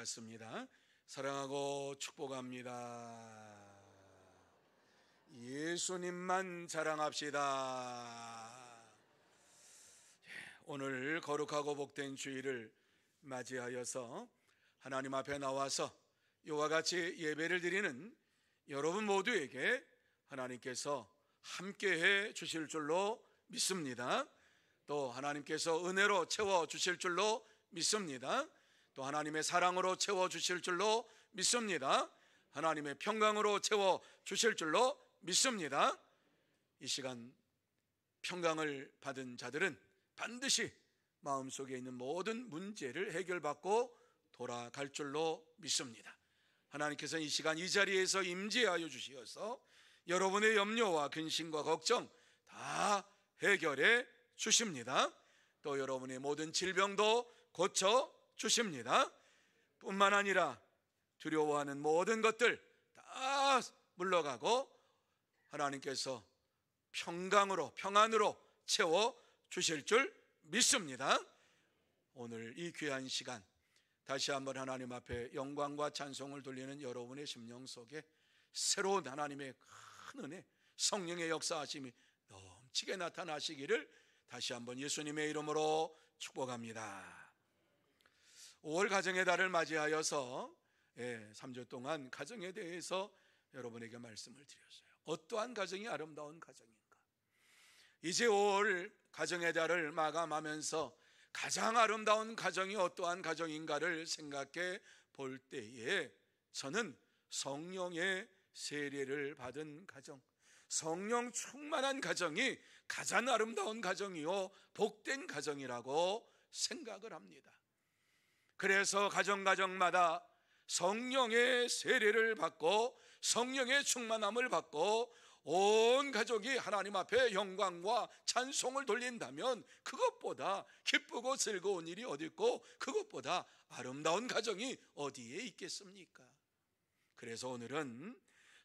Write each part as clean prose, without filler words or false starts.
닫습니다. 사랑하고 축복합니다. 예수님만 자랑합시다. 오늘 거룩하고 복된 주일을 맞이하여서 하나님 앞에 나와서 이와 같이 예배를 드리는 여러분 모두에게 하나님께서 함께해 주실 줄로 믿습니다. 또 하나님께서 은혜로 채워 주실 줄로 믿습니다. 또 하나님의 사랑으로 채워 주실 줄로 믿습니다. 하나님의 평강으로 채워 주실 줄로 믿습니다. 이 시간 평강을 받은 자들은 반드시 마음속에 있는 모든 문제를 해결받고 돌아갈 줄로 믿습니다. 하나님께서 이 시간 이 자리에서 임재하여 주시어서 여러분의 염려와 근심과 걱정 다 해결해 주십니다. 또 여러분의 모든 질병도 고쳐 주십니다. 뿐만 아니라 두려워하는 모든 것들 다 물러가고 하나님께서 평안으로 채워 주실 줄 믿습니다. 오늘 이 귀한 시간 다시 한번 하나님 앞에 영광과 찬송을 돌리는 여러분의 심령 속에 새로운 하나님의 큰 은혜, 성령의 역사하심이 넘치게 나타나시기를 다시 한번 예수님의 이름으로 축복합니다. 5월 가정의 달을 맞이하여서 3주 동안 가정에 대해서 여러분에게 말씀을 드렸어요. 어떠한 가정이 아름다운 가정인가? 이제 5월 가정의 달을 마감하면서 가장 아름다운 가정이 어떠한 가정인가를 생각해 볼 때에 저는 성령의 세례를 받은 가정, 성령 충만한 가정이 가장 아름다운 가정이요 복된 가정이라고 생각을 합니다. 그래서 가정마다 성령의 세례를 받고 성령의 충만함을 받고 온 가족이 하나님 앞에 영광과 찬송을 돌린다면 그것보다 기쁘고 즐거운 일이 어디 있고 그것보다 아름다운 가정이 어디에 있겠습니까? 그래서 오늘은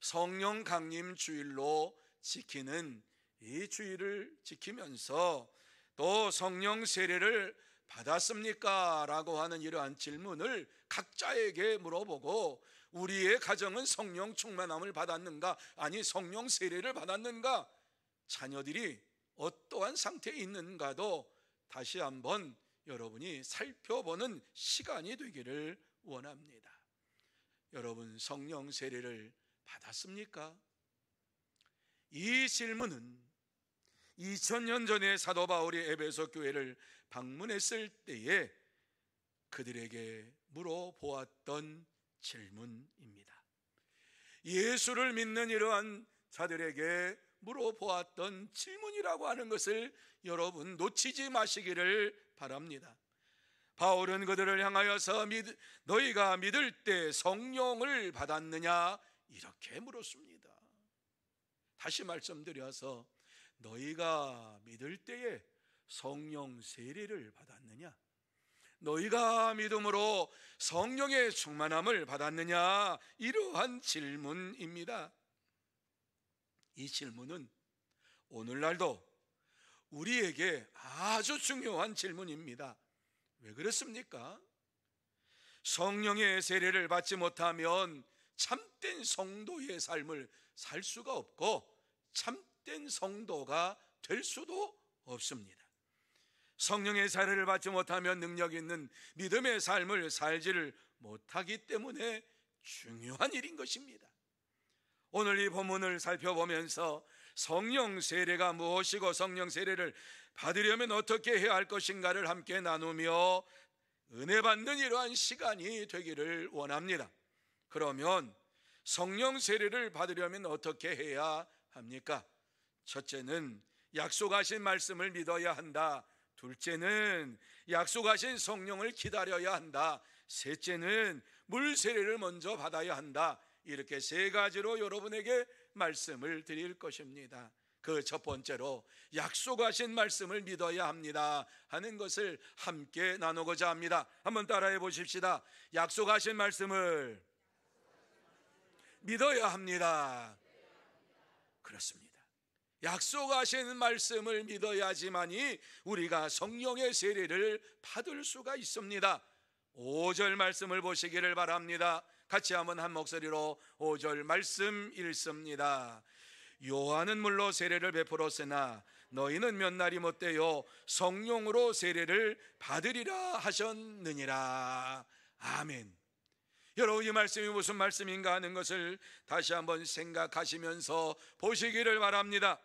성령 강림 주일로 지키는 이 주일을 지키면서 또 성령 세례를 받았습니까? 라고 하는 이러한 질문을 각자에게 물어보고 우리의 가정은 성령 충만함을 받았는가? 아니 성령 세례를 받았는가? 자녀들이 어떠한 상태에 있는가도 다시 한번 여러분이 살펴보는 시간이 되기를 원합니다. 여러분 성령 세례를 받았습니까? 이 질문은 2000년 전에 사도 바울이 에베소 교회를 방문했을 때에 그들에게 물어보았던 질문입니다. 예수를 믿는 이러한 자들에게 물어보았던 질문이라고 하는 것을 여러분 놓치지 마시기를 바랍니다. 바울은 그들을 향하여서 너희가 믿을 때 성령을 받았느냐 이렇게 물었습니다. 다시 말씀드려서 너희가 믿을 때에 성령 세례를 받았느냐? 너희가 믿음으로 성령의 충만함을 받았느냐? 이러한 질문입니다. 이 질문은 오늘날도 우리에게 아주 중요한 질문입니다. 왜 그렇습니까? 성령의 세례를 받지 못하면 참된 성도의 삶을 살 수가 없고 참된 성도가 될 수도 없습니다. 성령의 세례를 받지 못하면 능력 있는 믿음의 삶을 살지를 못하기 때문에 중요한 일인 것입니다. 오늘 이 본문을 살펴보면서 성령 세례가 무엇이고 성령 세례를 받으려면 어떻게 해야 할 것인가를 함께 나누며 은혜 받는 이러한 시간이 되기를 원합니다. 그러면 성령 세례를 받으려면 어떻게 해야 합니까? 첫째는 약속하신 말씀을 믿어야 한다. 둘째는 약속하신 성령을 기다려야 한다. 셋째는 물 세례를 먼저 받아야 한다. 이렇게 세 가지로 여러분에게 말씀을 드릴 것입니다. 그 첫 번째로 약속하신 말씀을 믿어야 합니다 하는 것을 함께 나누고자 합니다. 한번 따라해 보십시다. 약속하신 말씀을 믿어야 합니다. 그렇습니다. 약속하신 말씀을 믿어야지만이 우리가 성령의 세례를 받을 수가 있습니다. 5절 말씀을 보시기를 바랍니다. 같이 한번 한 목소리로 5절 말씀 읽습니다. 요한은 물로 세례를 베풀었으나 너희는 몇 날이 못되어 성령으로 세례를 받으리라 하셨느니라. 아멘. 여러분, 이 말씀이 무슨 말씀인가 하는 것을 다시 한번 생각하시면서 보시기를 바랍니다.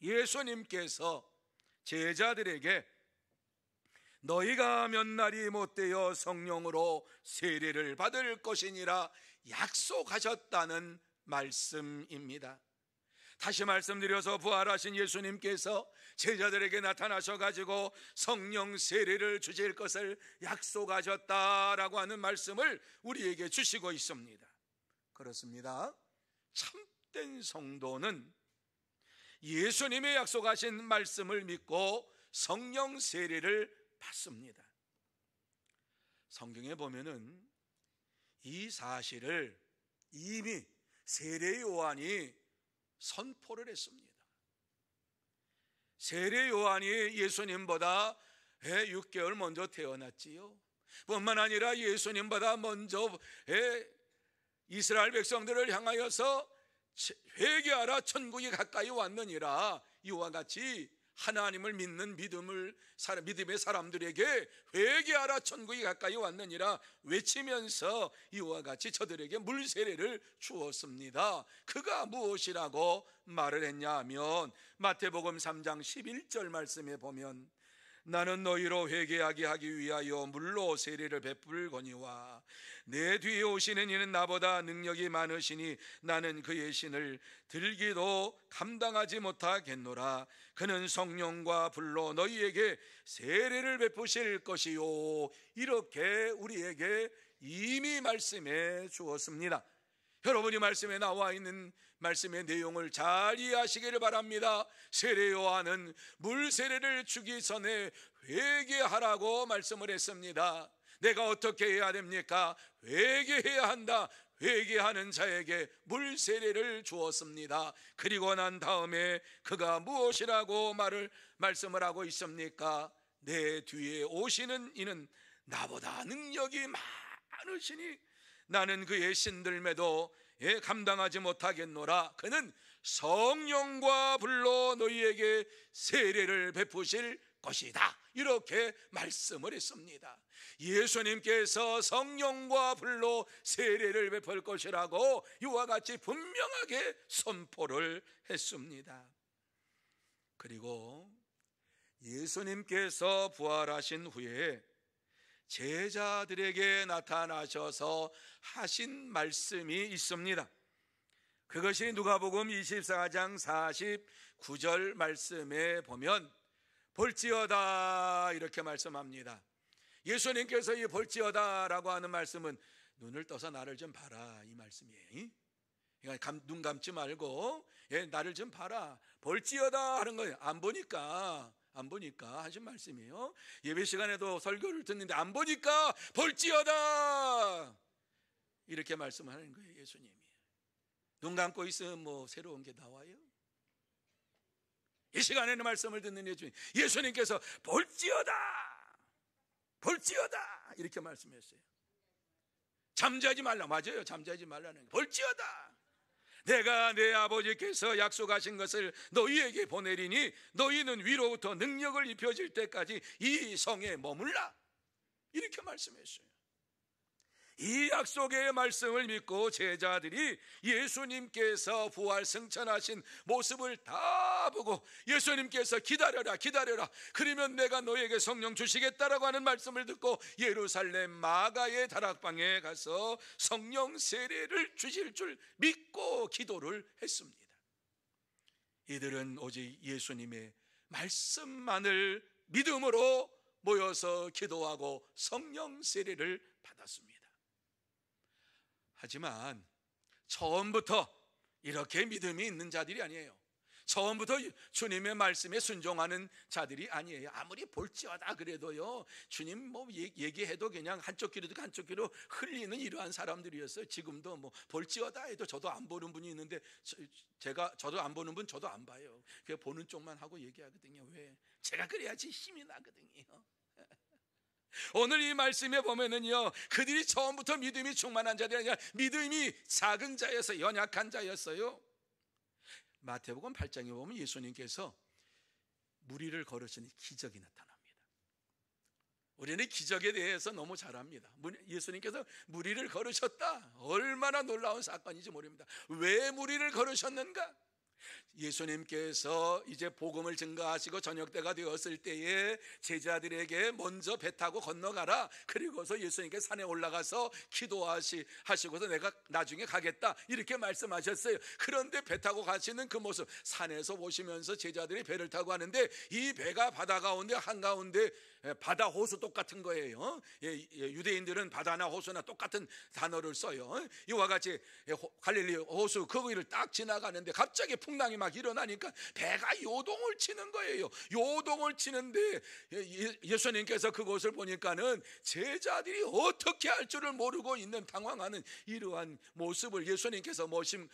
예수님께서 제자들에게 너희가 몇 날이 못되어 성령으로 세례를 받을 것이니라 약속하셨다는 말씀입니다. 다시 말씀드려서 부활하신 예수님께서 제자들에게 나타나셔가지고 성령 세례를 주실 것을 약속하셨다라고 하는 말씀을 우리에게 주시고 있습니다. 그렇습니다. 참된 성도는 예수님의 약속하신 말씀을 믿고 성령 세례를 받습니다. 성경에 보면은 이 사실을 이미 세례 요한이 선포를 했습니다. 세례 요한이 예수님보다 6개월 먼저 태어났지요. 뿐만 아니라 예수님보다 먼저 이스라엘 백성들을 향하여서 회개하라 천국이 가까이 왔느니라, 이와 같이 하나님을 믿는 믿음의 사람들에게 회개하라 천국이 가까이 왔느니라 외치면서 이와 같이 저들에게 물세례를 주었습니다. 그가 무엇이라고 말을 했냐 하면 마태복음 3장 11절 말씀에 보면 나는 너희로 회개하게 하기 위하여 물로 세례를 베풀거니와 내 뒤에 오시는 이는 나보다 능력이 많으시니 나는 그의 신을 들기도 감당하지 못하겠노라. 그는 성령과 불로 너희에게 세례를 베푸실 것이요. 이렇게 우리에게 이미 말씀해 주었습니다. 여러분이 말씀에 나와 있는 말씀의 내용을 잘 이해하시기를 바랍니다. 세례 요한은 물 세례를 주기 전에 회개하라고 말씀을 했습니다. 내가 어떻게 해야 됩니까? 회개해야 한다. 회개하는 자에게 물 세례를 주었습니다. 그리고 난 다음에 그가 무엇이라고 말씀을 하고 있습니까? 내 뒤에 오시는 이는 나보다 능력이 많으시니 나는 그의 신들매도 감당하지 못하겠노라. 그는 성령과 불로 너희에게 세례를 베푸실 것이다. 이렇게 말씀을 했습니다. 예수님께서 성령과 불로 세례를 베풀 것이라고 이와 같이 분명하게 선포를 했습니다. 그리고 예수님께서 부활하신 후에 제자들에게 나타나셔서 하신 말씀이 있습니다. 그것이 누가복음 24장 49절 말씀에 보면 볼지어다 이렇게 말씀합니다. 예수님께서 이 볼지어다라고 하는 말씀은 눈을 떠서 나를 좀 봐라 이 말씀이에요. 그러니까 눈 감지 말고 나를 좀 봐라. 볼지어다 하는 거예요. 안 보니까 하신 말씀이에요. 예배 시간에도 설교를 듣는데 안 보니까 볼지어다 이렇게 말씀하는 거예요. 예수님이 눈 감고 있으면 뭐 새로운 게 나와요? 이 시간에는 말씀을 듣는 예수님께서 볼지어다 이렇게 말씀했어요. 잠자지 말라. 맞아요. 잠자지 말라는 거. 볼지어다 내가 내 아버지께서 약속하신 것을 너희에게 보내리니 너희는 위로부터 능력을 입혀질 때까지 이 성에 머물라. 이렇게 말씀했어요. 이 약속의 말씀을 믿고 제자들이 예수님께서 부활 승천하신 모습을 다 보고 예수님께서 기다려라 그러면 내가 너에게 성령 주시겠다라고 하는 말씀을 듣고 예루살렘 마가의 다락방에 가서 성령 세례를 주실 줄 믿고 기도를 했습니다. 이들은 오직 예수님의 말씀만을 믿음으로 모여서 기도하고 성령 세례를 받았습니다. 하지만 처음부터 이렇게 믿음이 있는 자들이 아니에요. 처음부터 주님의 말씀에 순종하는 자들이 아니에요. 아무리 볼지어다 그래도요, 주님 뭐 얘기해도 그냥 한쪽 귀로 듣고 한쪽 귀로 흘리는 이러한 사람들이었어요. 지금도 뭐 볼지어다 해도 저도 안 보는 분이 있는데 저도 안 보는 분 저도 안 봐요. 그냥 보는 쪽만 하고 얘기하거든요. 왜? 제가 그래야지 힘이 나거든요. 오늘 이 말씀에 보면은요, 그들이 처음부터 믿음이 충만한 자들이 아니라 믿음이 작은 자였어요. 연약한 자였어요. 마태복음 8장에 보면 예수님께서 무리를 걸으시니 기적이 나타납니다. 우리는 기적에 대해서 너무 잘 압니다. 예수님께서 무리를 걸으셨다. 얼마나 놀라운 사건인지 모릅니다. 왜 무리를 걸으셨는가? 예수님께서 이제 복음을 증거하시고 저녁 때가 되었을 때에 제자들에게 먼저 배 타고 건너가라. 그리고서 예수님께서 산에 올라가서 기도하시고서 내가 나중에 가겠다 이렇게 말씀하셨어요. 그런데 배 타고 가시는 그 모습 산에서 보시면서 제자들이 배를 타고 가는데 이 배가 바다 가운데 한가운데 바다 호수 똑같은 거예요. 유대인들은 바다나 호수나 똑같은 단어를 써요. 이와 같이 갈릴리 호수 거기를 딱 지나가는데 갑자기 풍랑이 막 일어나니까 배가 요동을 치는 거예요. 요동을 치는데 예수님께서 그곳을 보니까는 제자들이 어떻게 할 줄을 모르고 있는 당황하는 이러한 모습을 예수님께서 모신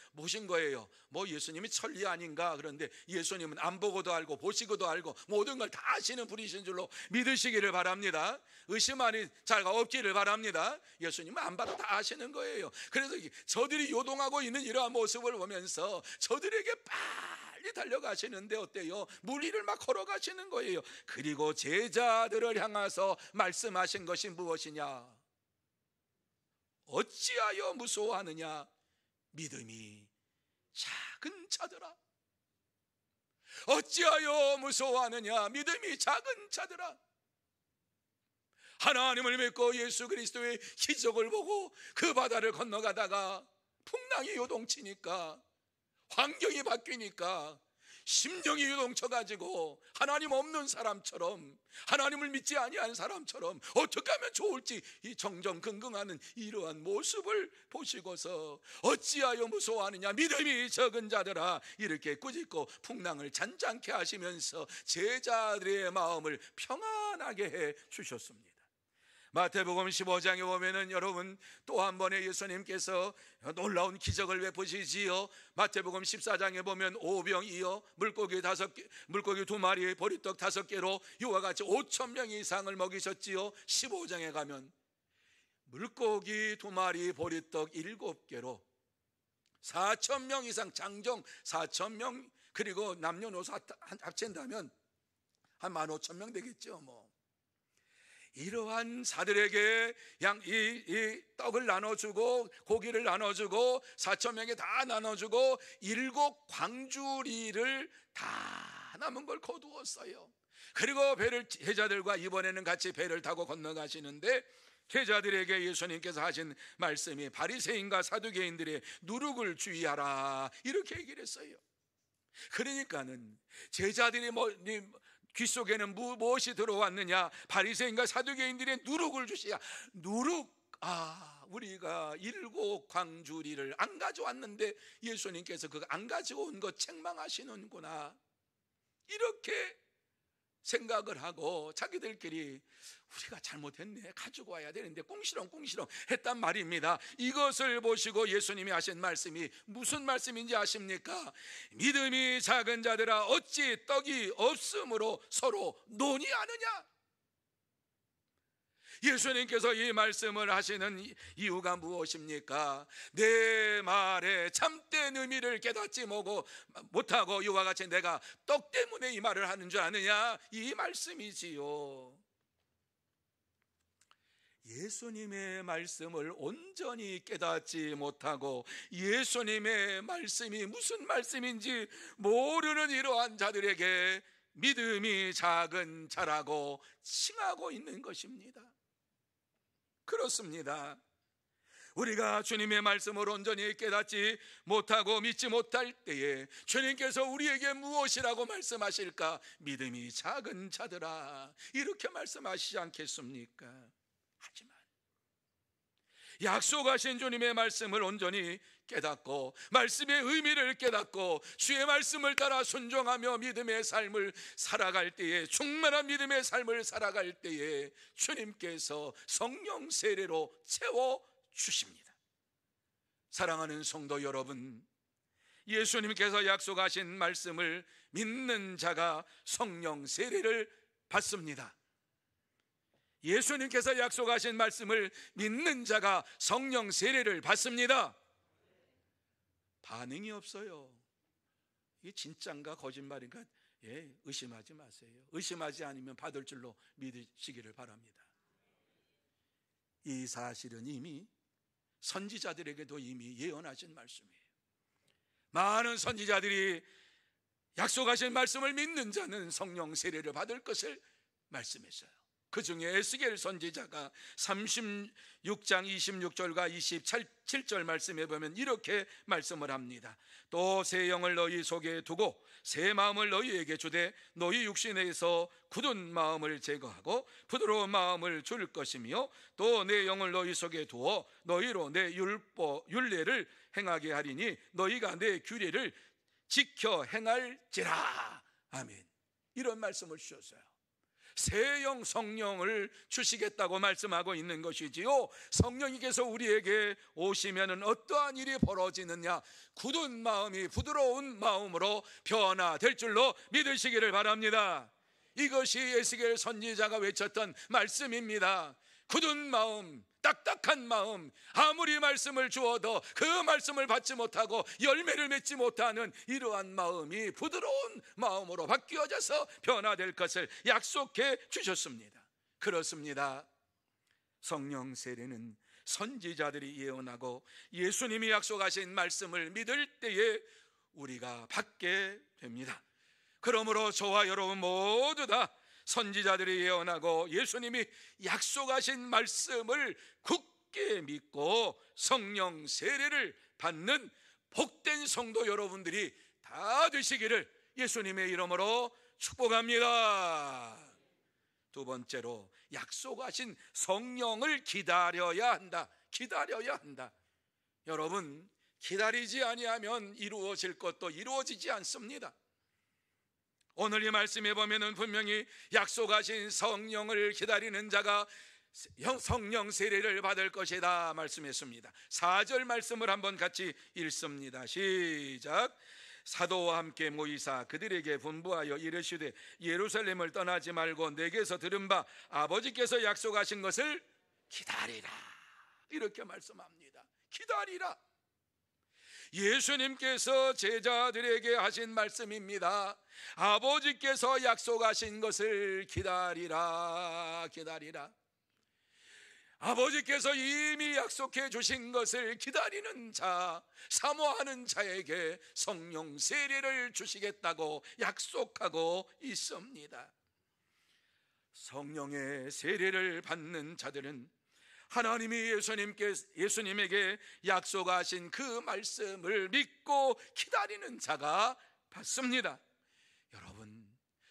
거예요. 뭐 예수님이 천리 아닌가? 그런데 예수님은 안 보고도 알고 보시고도 알고 모든 걸 다 아시는 분이신 줄로 믿으시기를 바랍니다. 의심하는 자가 없기를 바랍니다. 예수님은 안 봐도 다 아시는 거예요. 그래서 저들이 요동하고 있는 이러한 모습을 보면서 저들에게 빨리 달려가시는데 어때요? 무리를 막 걸어가시는 거예요. 그리고 제자들을 향해서 말씀하신 것이 무엇이냐? 어찌하여 무서워하느냐? 믿음이 작은 자들아. 어찌하여 무서워하느냐? 믿음이 작은 자들아. 하나님을 믿고 예수 그리스도의 기적을 보고 그 바다를 건너가다가 풍랑이 요동치니까, 환경이 바뀌니까 심령이 요동쳐가지고 하나님 없는 사람처럼, 하나님을 믿지 아니한 사람처럼 어떻게 하면 좋을지 이 정정긍긍하는 이러한 모습을 보시고서 어찌하여 무서워하느냐? 믿음이 적은 자들아. 이렇게 꾸짖고 풍랑을 잔잔케 하시면서 제자들의 마음을 평안하게 해 주셨습니다. 마태복음 15장에 보면은 여러분 또 한 번의 예수님께서 놀라운 기적을 베푸시지요. 마태복음 14장에 보면 오병이어 물고기 2마리 보리떡 5개로 이와 같이 5,000명 이상을 먹이셨지요. 15장에 가면 물고기 2마리 보리떡 7개로 4,000명 이상, 장정 4,000명, 그리고 남녀노소 합친다면 한 15,000명 되겠죠. 뭐 이러한 자들에게 이 떡을 나눠주고 고기를 나눠주고 4,000명에 다 나눠주고 7 광주리를 다 남은 걸 거두었어요. 그리고 제자들과 이번에는 같이 배를 타고 건너가시는데 제자들에게 예수님께서 하신 말씀이 바리새인과 사두개인들의 누룩을 주의하라 이렇게 얘기를 했어요. 그러니까는 제자들이 귀 속에는 무엇이 들어왔느냐? 바리새인과 사두개인들의 누룩을 주시야. 누룩. 우리가 7 광주리를 안 가져왔는데 예수님께서 그거 안 가져온 거 책망하시는구나 이렇게 생각을 하고 자기들끼리 우리가 잘못했네, 가지고 와야 되는데 꿍시렁 했단 말입니다. 이것을 보시고 예수님이 하신 말씀이 무슨 말씀인지 아십니까? 믿음이 작은 자들아 어찌 떡이 없으므로 서로 논의하느냐? 예수님께서 이 말씀을 하시는 이유가 무엇입니까? 내 말에 참된 의미를 깨닫지 못하고 이와 같이 내가 떡 때문에 이 말을 하는 줄 아느냐? 이 말씀이지요. 예수님의 말씀을 온전히 깨닫지 못하고 예수님의 말씀이 무슨 말씀인지 모르는 이러한 자들에게 믿음이 작은 자라고 칭하고 있는 것입니다. 그렇습니다. 우리가 주님의 말씀을 온전히 깨닫지 못하고 믿지 못할 때에 주님께서 우리에게 무엇이라고 말씀하실까? 믿음이 작은 자들아 이렇게 말씀하시지 않겠습니까? 하지만 약속하신 주님의 말씀을 온전히 깨닫고 말씀의 의미를 깨닫고 주의 말씀을 따라 순종하며 믿음의 삶을 살아갈 때에, 충만한 믿음의 삶을 살아갈 때에 주님께서 성령 세례로 채워주십니다. 사랑하는 성도 여러분, 예수님께서 약속하신 말씀을 믿는 자가 성령 세례를 받습니다. 예수님께서 약속하신 말씀을 믿는 자가 성령 세례를 받습니다. 반응이 없어요. 이게 진짠가 거짓말인가 의심하지 마세요. 의심하지 않으면 받을 줄로 믿으시기를 바랍니다. 이 사실은 이미 선지자들에게도 이미 예언하신 말씀이에요. 많은 선지자들이 약속하신 말씀을 믿는 자는 성령 세례를 받을 것을 말씀했어요. 그 중에 에스겔 선지자가 36장 26절과 27절 말씀에 보면 이렇게 말씀을 합니다. 또 새 영을 너희 속에 두고 새 마음을 너희에게 주되 너희 육신에서 굳은 마음을 제거하고 부드러운 마음을 줄 것이며 또 내 영을 너희 속에 두어 너희로 내 율례를 행하게 하리니 너희가 내 규례를 지켜 행할지라. 아멘. 이런 말씀을 주셨어요. 새 영 성령을 주시겠다고 말씀하고 있는 것이지요. 성령님께서 우리에게 오시면은 어떠한 일이 벌어지느냐? 굳은 마음이 부드러운 마음으로 변화될 줄로 믿으시기를 바랍니다. 이것이 에스겔 선지자가 외쳤던 말씀입니다. 굳은 마음, 딱딱한 마음, 아무리 말씀을 주어도 그 말씀을 받지 못하고 열매를 맺지 못하는 이러한 마음이 부드러운 마음으로 바뀌어져서 변화될 것을 약속해 주셨습니다. 그렇습니다. 성령 세례는 선지자들이 예언하고 예수님이 약속하신 말씀을 믿을 때에 우리가 받게 됩니다. 그러므로 저와 여러분 모두 다 선지자들이 예언하고 예수님이 약속하신 말씀을 굳게 믿고 성령 세례를 받는 복된 성도 여러분들이 다 되시기를 예수님의 이름으로 축복합니다. 두 번째로 약속하신 성령을 기다려야 한다. 기다려야 한다. 여러분, 기다리지 아니하면 이루어질 것도 이루어지지 않습니다. 오늘 이 말씀에 보면은 분명히 약속하신 성령을 기다리는 자가 성령 세례를 받을 것이다 말씀했습니다. 4절 말씀을 한번 같이 읽습니다. 시작. 사도와 함께 모이사 그들에게 분부하여 이르시되 예루살렘을 떠나지 말고 내게서 들은 바 아버지께서 약속하신 것을 기다리라. 이렇게 말씀합니다. 기다리라. 예수님께서 제자들에게 하신 말씀입니다. 아버지께서 약속하신 것을 기다리라. 기다리라. 아버지께서 이미 약속해 주신 것을 기다리는 자, 사모하는 자에게 성령 세례를 주시겠다고 약속하고 있습니다. 성령의 세례를 받는 자들은 하나님이 예수님에게 약속하신 그 말씀을 믿고 기다리는 자가 받습니다. 여러분,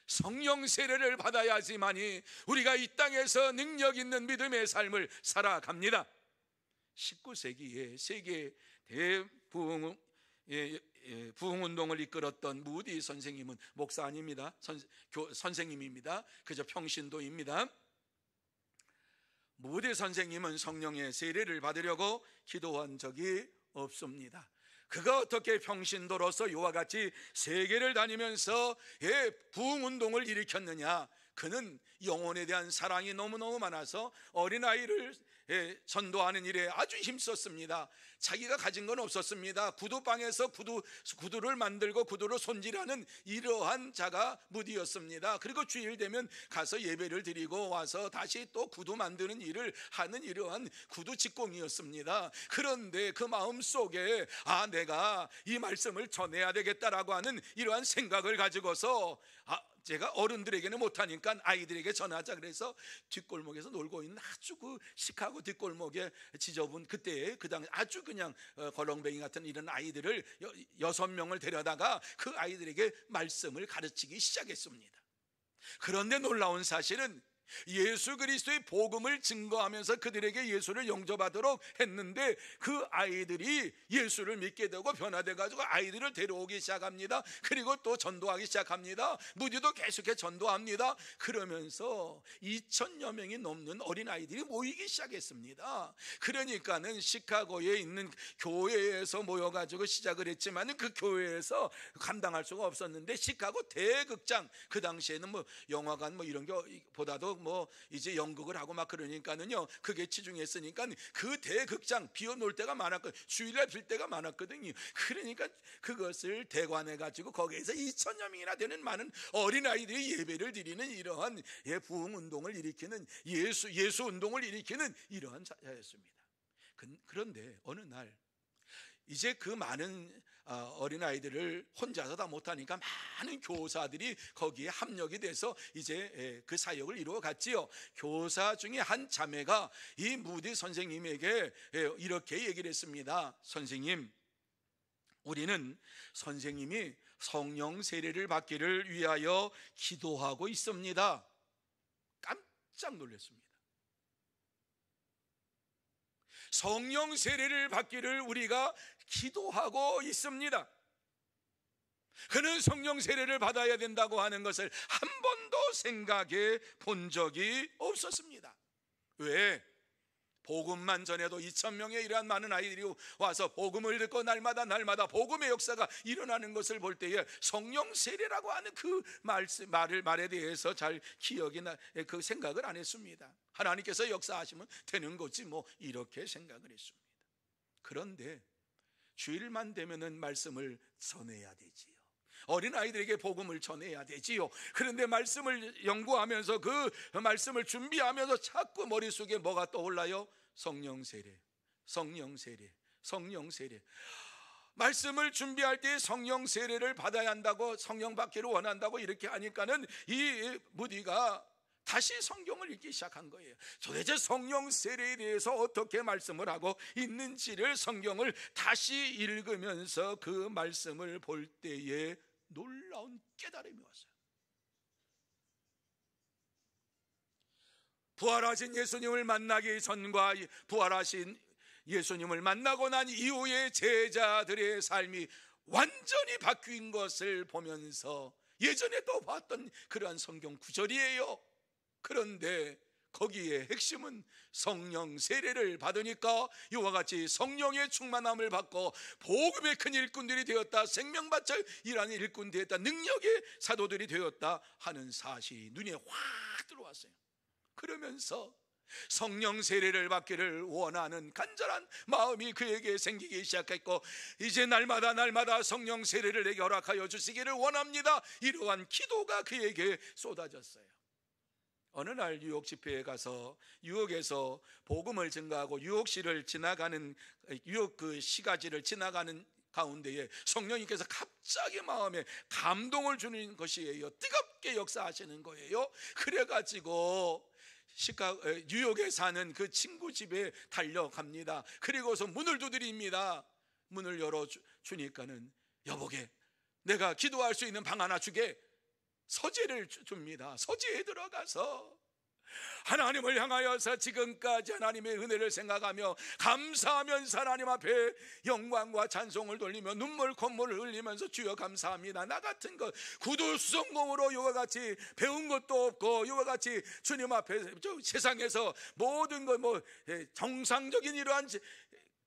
성령 세례를 받아야지만이 우리가 이 땅에서 능력 있는 믿음의 삶을 살아갑니다. 19세기에 세계 부흥운동을 이끌었던 무디 선생님은 목사 아닙니다. 선생님입니다. 그저 평신도입니다. 무디 선생님은 성령의 세례를 받으려고 기도한 적이 없습니다. 그가 어떻게 평신도로서 이와 같이 세계를 다니면서 부흥운동을 일으켰느냐? 그는 영혼에 대한 사랑이 너무너무 많아서 어린아이를 전도하는 일에 아주 힘썼습니다. 자기가 가진 건 없었습니다. 구두방에서 구두를 만들고 구두를 손질하는 이러한 자가 무디였습니다. 그리고 주일 되면 가서 예배를 드리고 와서 다시 또 구두 만드는 일을 하는 이러한 구두 직공이었습니다. 그런데 그 마음속에 내가 이 말씀을 전해야 되겠다라고 하는 이러한 생각을 가지고서 제가 어른들에게는 못하니까 아이들에게 전하자 그래서 뒷골목에서 놀고 있는 아주 그 시카고 뒷골목에 지저분 그때 그 당시 아주 그냥 걸렁뱅이 같은 이런 아이들을 6명을 데려다가 그 아이들에게 말씀을 가르치기 시작했습니다. 그런데 놀라운 사실은 예수 그리스도의 복음을 증거하면서 그들에게 예수를 영접하도록 했는데 그 아이들이 예수를 믿게 되고 변화돼 가지고 아이들을 데려오기 시작합니다. 그리고 또 전도하기 시작합니다. 무디도 계속해 전도합니다. 그러면서 2,000여 명이 넘는 어린아이들이 모이기 시작했습니다. 그러니까는 시카고에 있는 교회에서 모여가지고 시작을 했지만 그 교회에서 감당할 수가 없었는데 시카고 대극장, 그 당시에는 뭐 영화관 뭐 이런 게 보다도 뭐 이제 연극을 하고 막 그러니까는요, 그게 치중했으니까 그 대극장 비워놓을 때가 많았거든요. 주일날 빌 때가 많았거든요. 그러니까 그것을 대관해 가지고 거기에서 2,000여 명이나 되는 많은 어린아이들이 예배를 드리는 이러한 부흥 운동을 일으키는 예수 운동을 일으키는 이러한 자였습니다. 그런데 어느 날 이제 그 많은 어린아이들을 혼자서 다 못하니까 많은 교사들이 거기에 합력이 돼서 이제 그 사역을 이루어 갔지요. 교사 중에 한 자매가 이 무디 선생님에게 이렇게 얘기를 했습니다. 선생님, 우리는 선생님이 성령 세례를 받기를 위하여 기도하고 있습니다. 깜짝 놀랐습니다. 성령 세례를 받기를 우리가 기도하고 있습니다. 그는 성령 세례를 받아야 된다고 하는 것을 한 번도 생각해 본 적이 없었습니다. 왜? 복음만 전해도 2,000명의 이러한 많은 아이들이 와서 복음을 듣고 날마다 복음의 역사가 일어나는 것을 볼 때에 성령 세례라고 하는 그 말에 대해서 잘 그 생각을 안 했습니다. 하나님께서 역사하시면 되는 거지 뭐 이렇게 생각을 했습니다. 그런데 주일만 되면은 말씀을 전해야 되지요. 어린아이들에게 복음을 전해야 되지요. 그런데 말씀을 연구하면서 그 말씀을 준비하면서 자꾸 머릿속에 뭐가 떠올라요? 성령 세례, 성령 세례, 성령 세례. 말씀을 준비할 때 성령 세례를 받아야 한다고, 성령 받기를 원한다고 이렇게 하니까는 이 무디가 다시 성경을 읽기 시작한 거예요. 도대체 성령 세례에 대해서 어떻게 말씀을 하고 있는지를 성경을 다시 읽으면서 그 말씀을 볼 때에 놀라운 깨달음이 왔어요. 부활하신 예수님을 만나기 전과 부활하신 예수님을 만나고 난 이후에 제자들의 삶이 완전히 바뀐 것을 보면서 예전에 또 봤던 그러한 성경 구절이에요. 그런데 거기에 핵심은 성령 세례를 받으니까 이와 같이 성령의 충만함을 받고 복음의 큰 일꾼들이 되었다, 생명받쳐 일하는 일꾼 되었다, 능력의 사도들이 되었다 하는 사실이 눈에 확 들어왔어요. 그러면서 성령 세례를 받기를 원하는 간절한 마음이 그에게 생기기 시작했고, 이제 날마다 성령 세례를 내게 허락하여 주시기를 원합니다. 이러한 기도가 그에게 쏟아졌어요. 어느 날 뉴욕 집회에 가서 뉴욕에서 복음을 증거하고 뉴욕시를 지나가는 뉴욕 그 시가지를 지나가는 가운데에 성령님께서 갑자기 마음에 감동을 주는 것이에요. 뜨겁게 역사하시는 거예요. 그래가지고 뉴욕에 사는 그 친구 집에 달려갑니다. 그리고서 문을 두드립니다. 문을 열어주니까는 여보게, 내가 기도할 수 있는 방 하나 주게. 서재를 줍니다. 서재에 들어가서 하나님을 향하여서 지금까지 하나님의 은혜를 생각하며 감사하면서 하나님 앞에 영광과 찬송을 돌리며 콧물을 흘리면서 주여 감사합니다. 나 같은 것 구두성공으로 이와 같이 배운 것도 없고 이와 같이 주님 앞에 세상에서 모든 것 정상적인 이러한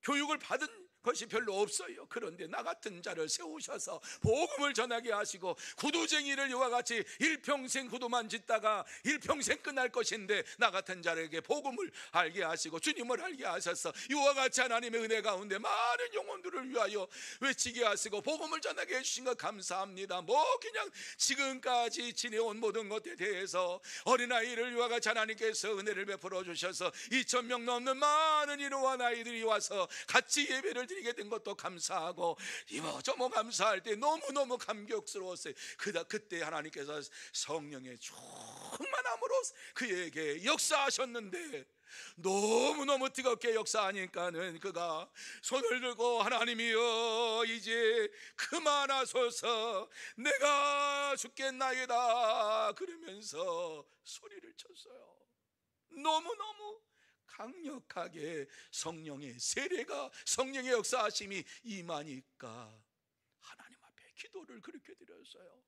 교육을 받은 것이 별로 없어요. 그런데 나 같은 자를 세우셔서 복음을 전하게 하시고 구두쟁이를 이와 같이 일평생 구두만 짓다가 일평생 끝날 것인데 나 같은 자에게 복음을 알게 하시고 주님을 알게 하셔서 이와 같이 하나님의 은혜 가운데 많은 영혼들을 위하여 외치게 하시고 복음을 전하게 해주신 것 감사합니다. 그냥 지금까지 지내온 모든 것에 대해서 어린아이를 이와 같이 하나님께서 은혜를 베풀어 주셔서 2,000명 넘는 많은 이러한 아이들이 와서 같이 예배를 드리게 된 것도 감사하고 이모저모 감사할 때 너무너무 감격스러웠어요. 그때 하나님께서 성령의 충만함으로 그에게 역사하셨는데 너무너무 뜨겁게 역사하니까는 그가 손을 들고 하나님이여 이제 그만하소서 내가 죽겠나이다 그러면서 소리를 쳤어요. 너무너무 강력하게 성령의 세례가, 성령의 역사하심이 임하니까 하나님 앞에 기도를 그렇게 드렸어요.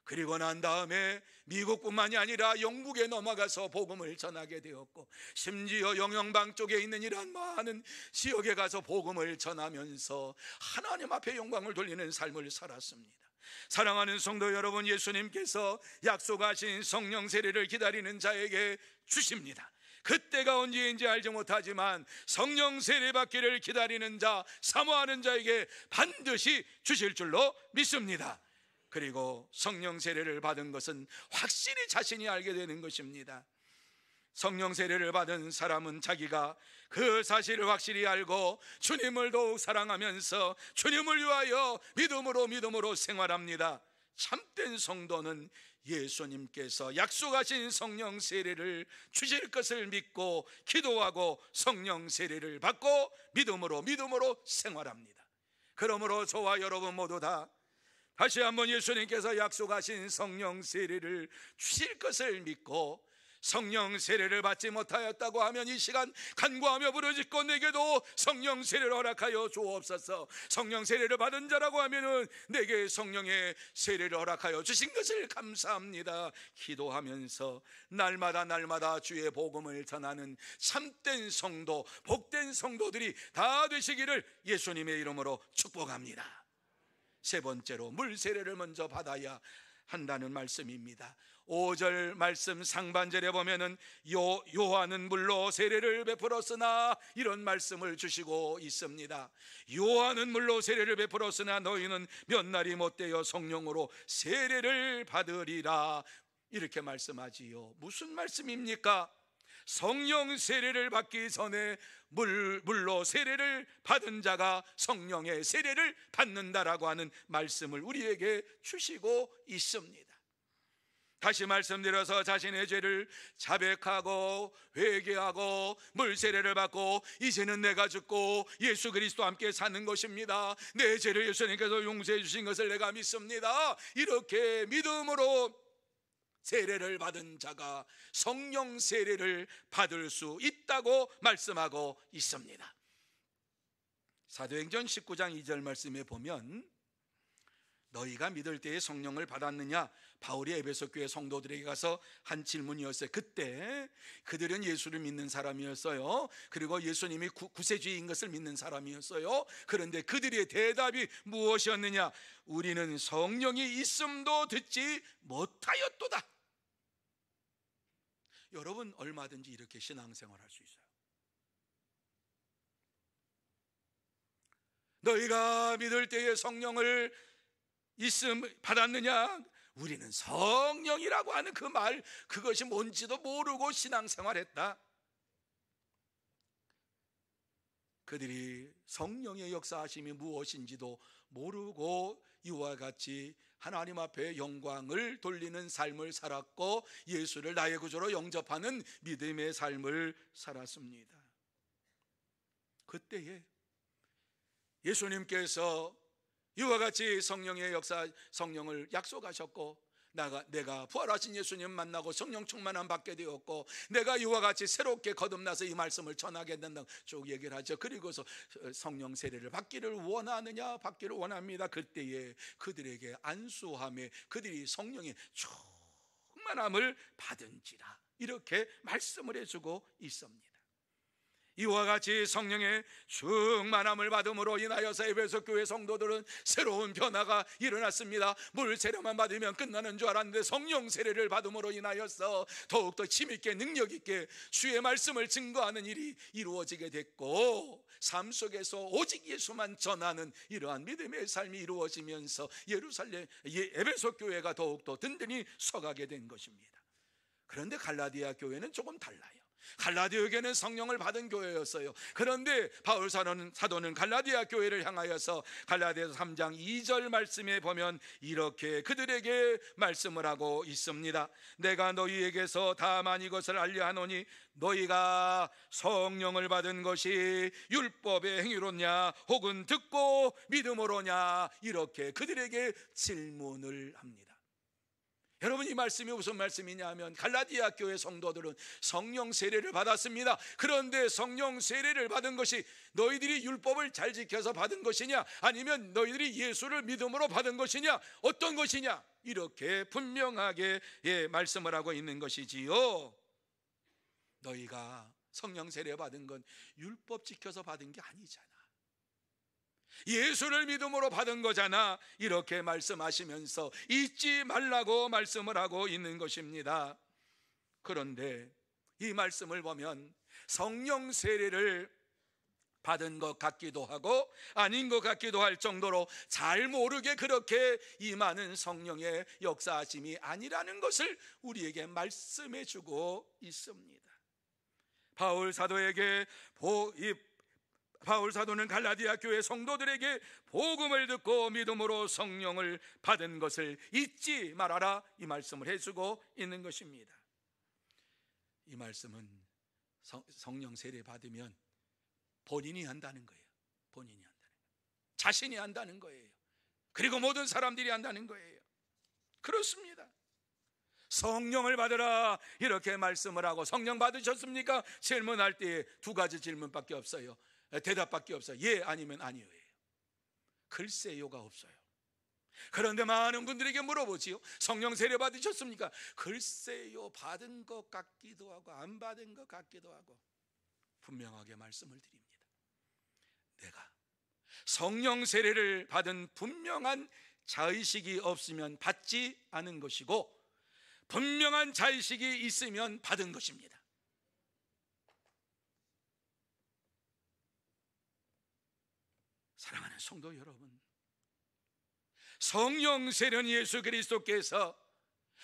그리고 난 다음에 미국뿐만이 아니라 영국에 넘어가서 복음을 전하게 되었고, 심지어 영영방 쪽에 있는 이러한 많은 지역에 가서 복음을 전하면서 하나님 앞에 영광을 돌리는 삶을 살았습니다. 사랑하는 성도 여러분, 예수님께서 약속하신 성령 세례를 기다리는 자에게 주십니다. 그때가 언제인지 알지 못하지만 성령 세례 받기를 기다리는 자, 사모하는 자에게 반드시 주실 줄로 믿습니다. 그리고 성령 세례를 받은 것은 확실히 자신이 알게 되는 것입니다. 성령 세례를 받은 사람은 자기가 그 사실을 확실히 알고 주님을 더욱 사랑하면서 주님을 위하여 믿음으로 생활합니다. 참된 성도는 예수님께서 약속하신 성령 세례를 주실 것을 믿고 기도하고 성령 세례를 받고 믿음으로 생활합니다. 그러므로 저와 여러분 모두 다 다시 한번 예수님께서 약속하신 성령 세례를 주실 것을 믿고 성령 세례를 받지 못하였다고 하면 이 시간 간구하며 부르짖고 내게도 성령 세례를 허락하여 주옵소서. 성령 세례를 받은 자라고 하면은 내게 성령의 세례를 허락하여 주신 것을 감사합니다. 기도하면서 날마다 주의 복음을 전하는 참된 성도, 복된 성도들이 다 되시기를 예수님의 이름으로 축복합니다. 세 번째로 물 세례를 먼저 받아야 한다는 말씀입니다. 5절 말씀 상반절에 보면은 요한은 물로 세례를 베풀었으나 이런 말씀을 주시고 있습니다. 요한은 물로 세례를 베풀었으나 너희는 몇 날이 못되어 성령으로 세례를 받으리라, 이렇게 말씀하지요. 무슨 말씀입니까? 성령 세례를 받기 전에 물로 세례를 받은 자가 성령의 세례를 받는다라고 하는 말씀을 우리에게 주시고 있습니다. 다시 말씀드려서 자신의 죄를 자백하고 회개하고 물 세례를 받고 이제는 내가 죽고 예수 그리스도와 함께 사는 것입니다. 내 죄를 예수님께서 용서해 주신 것을 내가 믿습니다. 이렇게 믿음으로 세례를 받은 자가 성령 세례를 받을 수 있다고 말씀하고 있습니다. 사도행전 19장 2절 말씀에 보면 너희가 믿을 때에 성령을 받았느냐, 바울이 에베소 교회 성도들에게 가서 한 질문이었어요. 그때 그들은 예수를 믿는 사람이었어요. 그리고 예수님이 구세주인 것을 믿는 사람이었어요. 그런데 그들의 대답이 무엇이었느냐? 우리는 성령이 있음도 듣지 못하였도다. 여러분, 얼마든지 이렇게 신앙생활 할 수 있어요. 너희가 믿을 때에 성령을 받았느냐? 우리는 성령이라고 하는 그 말, 그것이 뭔지도 모르고 신앙생활했다. 그들이 성령의 역사하심이 무엇인지도 모르고 이와 같이 하나님 앞에 영광을 돌리는 삶을 살았고 예수를 나의 구주로 영접하는 믿음의 삶을 살았습니다. 그때에 예수님께서 이와 같이 성령의 역사, 성령을 약속하셨고 내가 부활하신 예수님 만나고 성령 충만함 받게 되었고 내가 이와 같이 새롭게 거듭나서 이 말씀을 전하게 된다고 쭉 얘기를 하죠. 그리고서 성령 세례를 받기를 원하느냐? 받기를 원합니다. 그때에 그들에게 안수함에 그들이 성령의 충만함을 받은지라, 이렇게 말씀을 해주고 있습니다. 이와 같이 성령의 충만함을 받음으로 인하여서 에베소 교회 성도들은 새로운 변화가 일어났습니다. 물 세례만 받으면 끝나는 줄 알았는데 성령 세례를 받음으로 인하여서 더욱더 힘있게 능력있게 주의 말씀을 증거하는 일이 이루어지게 됐고 삶 속에서 오직 예수만 전하는 이러한 믿음의 삶이 이루어지면서 에베소 교회가 더욱더 든든히 서가게 된 것입니다. 그런데 갈라디아 교회는 조금 달라요. 갈라디아 교회는 성령을 받은 교회였어요. 그런데 바울 사도는 갈라디아 교회를 향하여서 갈라디아서 3장 2절 말씀에 보면 이렇게 그들에게 말씀을 하고 있습니다. 내가 너희에게서 다만 이것을 알려 하노니 너희가 성령을 받은 것이 율법의 행위로냐 혹은 듣고 믿음으로냐, 이렇게 그들에게 질문을 합니다. 여러분, 이 말씀이 무슨 말씀이냐 하면 갈라디아 교회 성도들은 성령 세례를 받았습니다. 그런데 성령 세례를 받은 것이 너희들이 율법을 잘 지켜서 받은 것이냐 아니면 너희들이 예수를 믿음으로 받은 것이냐, 어떤 것이냐, 이렇게 분명하게 말씀을 하고 있는 것이지요. 너희가 성령 세례 받은 건 율법 지켜서 받은 게 아니잖아. 예수를 믿음으로 받은 거잖아. 이렇게 말씀하시면서 잊지 말라고 말씀을 하고 있는 것입니다. 그런데 이 말씀을 보면 성령 세례를 받은 것 같기도 하고 아닌 것 같기도 할 정도로 잘 모르게 그렇게 임하는 성령의 역사하심이 아니라는 것을 우리에게 말씀해 주고 있습니다. 바울 사도는 갈라디아 교회 성도들에게 복음을 듣고 믿음으로 성령을 받은 것을 잊지 말아라, 이 말씀을 해주고 있는 것입니다. 이 말씀은 성령 세례 받으면 본인이 한다는 거예요. 본인이 한다는 거예요. 자신이 한다는 거예요. 그리고 모든 사람들이 한다는 거예요. 그렇습니다. 성령을 받으라 이렇게 말씀을 하고, 성령 받으셨습니까? 질문할 때 두 가지 질문밖에 없어요. 대답밖에 없어요. 예 아니면 아니요예요. 글쎄요가 없어요. 그런데 많은 분들에게 물어보지요. 성령 세례 받으셨습니까? 글쎄요, 받은 것 같기도 하고 안 받은 것 같기도 하고. 분명하게 말씀을 드립니다. 내가 성령 세례를 받은 분명한 자의식이 없으면 받지 않은 것이고, 분명한 자의식이 있으면 받은 것입니다. 사랑하는 성도 여러분, 성령 세례는 예수 그리스도께서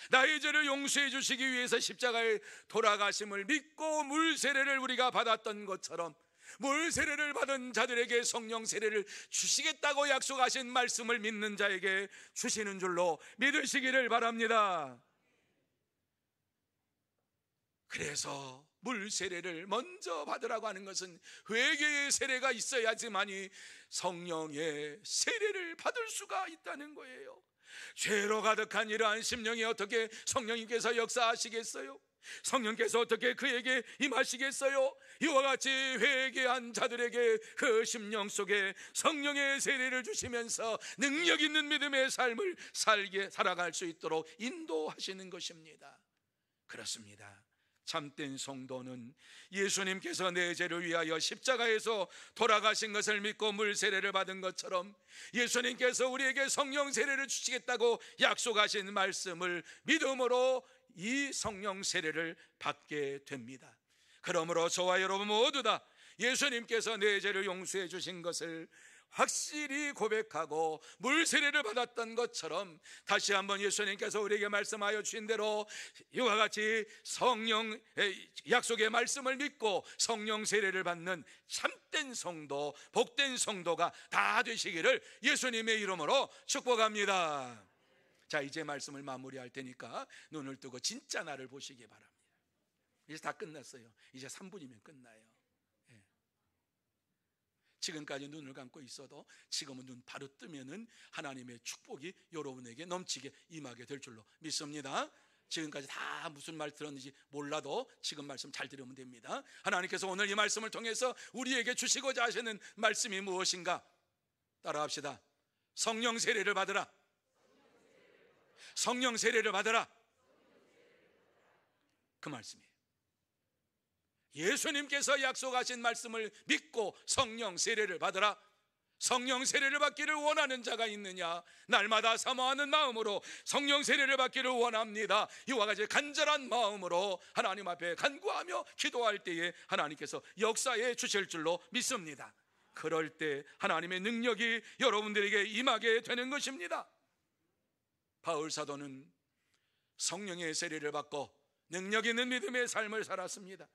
나의 죄를 용서해 주시기 위해서 십자가에 돌아가심을 믿고 물 세례를 우리가 받았던 것처럼, 물 세례를 받은 자들에게 성령 세례를 주시겠다고 약속하신 말씀을 믿는 자에게 주시는 줄로 믿으시기를 바랍니다. 그래서 물 세례를 먼저 받으라고 하는 것은 회개의 세례가 있어야지만이 성령의 세례를 받을 수가 있다는 거예요. 죄로 가득한 이러한 심령이 어떻게 성령님께서 역사하시겠어요? 성령께서 어떻게 그에게 임하시겠어요? 이와 같이 회개한 자들에게 그 심령 속에 성령의 세례를 주시면서 능력 있는 믿음의 삶을 살아갈 수 있도록 인도하시는 것입니다. 그렇습니다. 참된 성도는 예수님께서 내 죄를 위하여 십자가에서 돌아가신 것을 믿고 물 세례를 받은 것처럼, 예수님께서 우리에게 성령 세례를 주시겠다고 약속하신 말씀을 믿음으로 이 성령 세례를 받게 됩니다. 그러므로 저와 여러분 모두 다 예수님께서 내 죄를 용서해 주신 것을 확실히 고백하고 물 세례를 받았던 것처럼, 다시 한번 예수님께서 우리에게 말씀하여 주신 대로 이와 같이 성령의 약속의 말씀을 믿고 성령 세례를 받는 참된 성도, 복된 성도가 다 되시기를 예수님의 이름으로 축복합니다. 자, 이제 말씀을 마무리할 테니까 눈을 뜨고 진짜 나를 보시기 바랍니다. 이제 다 끝났어요. 이제 3분이면 끝나요. 지금까지 눈을 감고 있어도 지금은 눈 바로 뜨면은 하나님의 축복이 여러분에게 넘치게 임하게 될 줄로 믿습니다. 지금까지 다 무슨 말 들었는지 몰라도 지금 말씀 잘 들으면 됩니다. 하나님께서 오늘 이 말씀을 통해서 우리에게 주시고자 하시는 말씀이 무엇인가? 따라합시다. 성령 세례를 받으라. 성령 세례를 받으라. 그 말씀이에요. 예수님께서 약속하신 말씀을 믿고 성령 세례를 받으라. 성령 세례를 받기를 원하는 자가 있느냐? 날마다 사모하는 마음으로 성령 세례를 받기를 원합니다. 이와 같이 간절한 마음으로 하나님 앞에 간구하며 기도할 때에 하나님께서 역사해 주실 줄로 믿습니다. 그럴 때 하나님의 능력이 여러분들에게 임하게 되는 것입니다. 바울 사도는 성령의 세례를 받고 능력 있는 믿음의 삶을 살았습니다.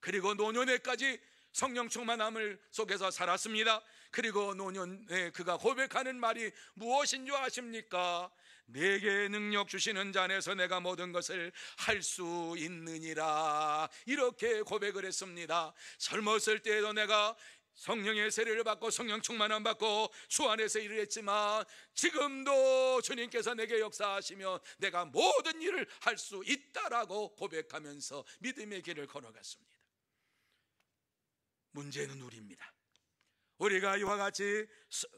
그리고 노년에까지 성령 충만함을 속에서 살았습니다. 그리고 노년에 그가 고백하는 말이 무엇인 줄 아십니까? 내게 능력 주시는 자 안에서 내가 모든 것을 할 수 있느니라, 이렇게 고백을 했습니다. 젊었을 때에도 내가 성령의 세례를 받고 성령 충만함 받고 주 안에서 일을 했지만, 지금도 주님께서 내게 역사하시며 내가 모든 일을 할 수 있다라고 고백하면서 믿음의 길을 걸어갔습니다. 문제는 우리입니다. 우리가 이와 같이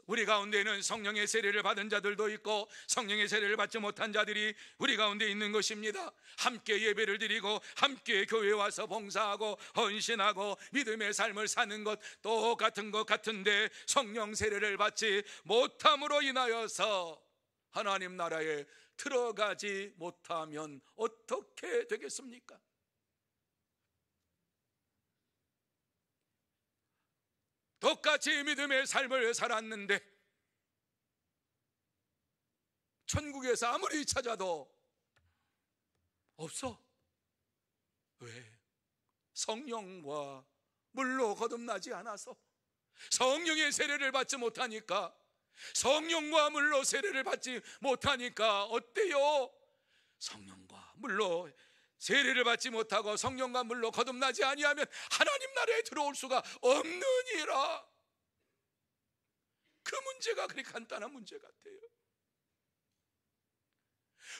우리 가운데에는 성령의 세례를 받은 자들도 있고 성령의 세례를 받지 못한 자들이 우리 가운데 있는 것입니다. 함께 예배를 드리고 함께 교회에 와서 봉사하고 헌신하고 믿음의 삶을 사는 것 똑같은 것 같은데 성령 세례를 받지 못함으로 인하여서 하나님 나라에 들어가지 못하면 어떻게 되겠습니까? 똑같이 믿음의 삶을 살았는데 천국에서 아무리 찾아도 없어. 왜? 성령과 물로 거듭나지 않아서, 성령의 세례를 받지 못하니까, 성령과 물로 세례를 받지 못하니까 어때요? 성령과 물로 세례를 받지 못하고 성령과 물로 거듭나지 아니하면 하나님 나라에 들어올 수가 없느니라. 그 문제가 그리 간단한 문제 같아요.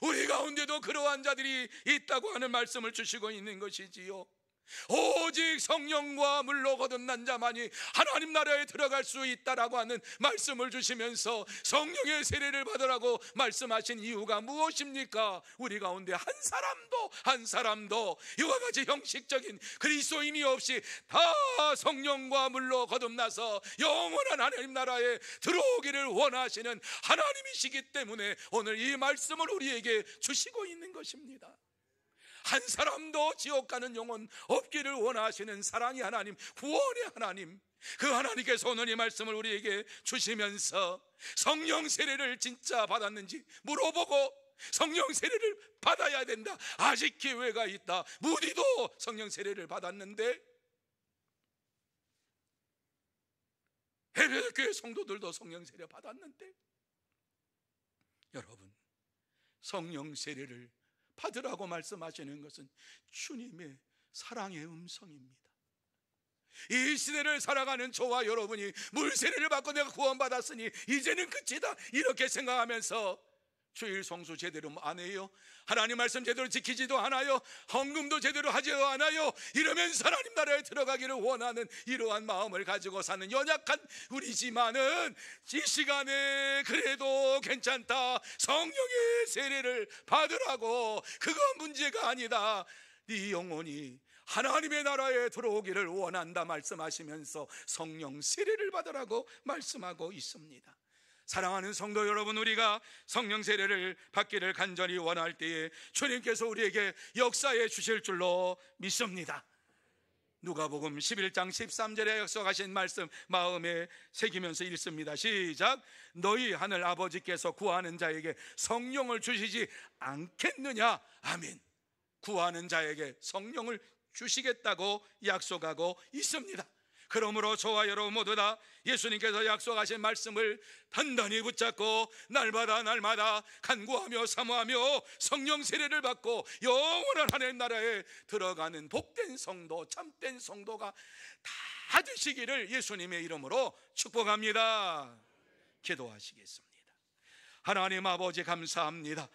우리 가운데도 그러한 자들이 있다고 하는 말씀을 주시고 있는 것이지요. 오직 성령과 물로 거듭난 자만이 하나님 나라에 들어갈 수 있다라고 하는 말씀을 주시면서 성령의 세례를 받으라고 말씀하신 이유가 무엇입니까? 우리 가운데 한 사람도 이와 같이 형식적인 그리스도인이 없이 다 성령과 물로 거듭나서 영원한 하나님 나라에 들어오기를 원하시는 하나님이시기 때문에 오늘 이 말씀을 우리에게 주시고 있는 것입니다. 한 사람도 지옥 가는 영혼 없기를 원하시는 사랑의 하나님, 구원의 하나님, 그 하나님께서 오늘 이 말씀을 우리에게 주시면서 성령 세례를 진짜 받았는지 물어보고 성령 세례를 받아야 된다. 아직 기회가 있다. 무디도 성령 세례를 받았는데 에베소 교회 성도들도 성령 세례 받았는데 여러분, 성령 세례를 받으라고 말씀하시는 것은 주님의 사랑의 음성입니다. 이 시대를 살아가는 저와 여러분이 물세례를 받고 내가 구원받았으니 이제는 끝이다 이렇게 생각하면서 주일 성수 제대로 안 해요, 하나님 말씀 제대로 지키지도 않아요, 헌금도 제대로 하지도 않아요, 이러면서 하나님 나라에 들어가기를 원하는 이러한 마음을 가지고 사는 연약한 우리지만은 이 시간에 그래도 괜찮다, 성령의 세례를 받으라고, 그건 문제가 아니다, 네 영혼이 하나님의 나라에 들어오기를 원한다 말씀하시면서 성령 세례를 받으라고 말씀하고 있습니다. 사랑하는 성도 여러분, 우리가 성령 세례를 받기를 간절히 원할 때에 주님께서 우리에게 역사해 주실 줄로 믿습니다. 누가복음 11장 13절에 약속하신 말씀 마음에 새기면서 읽습니다. 시작. 너희 하늘 아버지께서 구하는 자에게 성령을 주시지 않겠느냐. 아멘. 구하는 자에게 성령을 주시겠다고 약속하고 있습니다. 그러므로 저와 여러분 모두 다 예수님께서 약속하신 말씀을 단단히 붙잡고 날마다 간구하며 사모하며 성령 세례를 받고 영원한 하나님 나라에 들어가는 복된 성도, 참된 성도가 다 되시기를 예수님의 이름으로 축복합니다. 기도하시겠습니다. 하나님 아버지 감사합니다.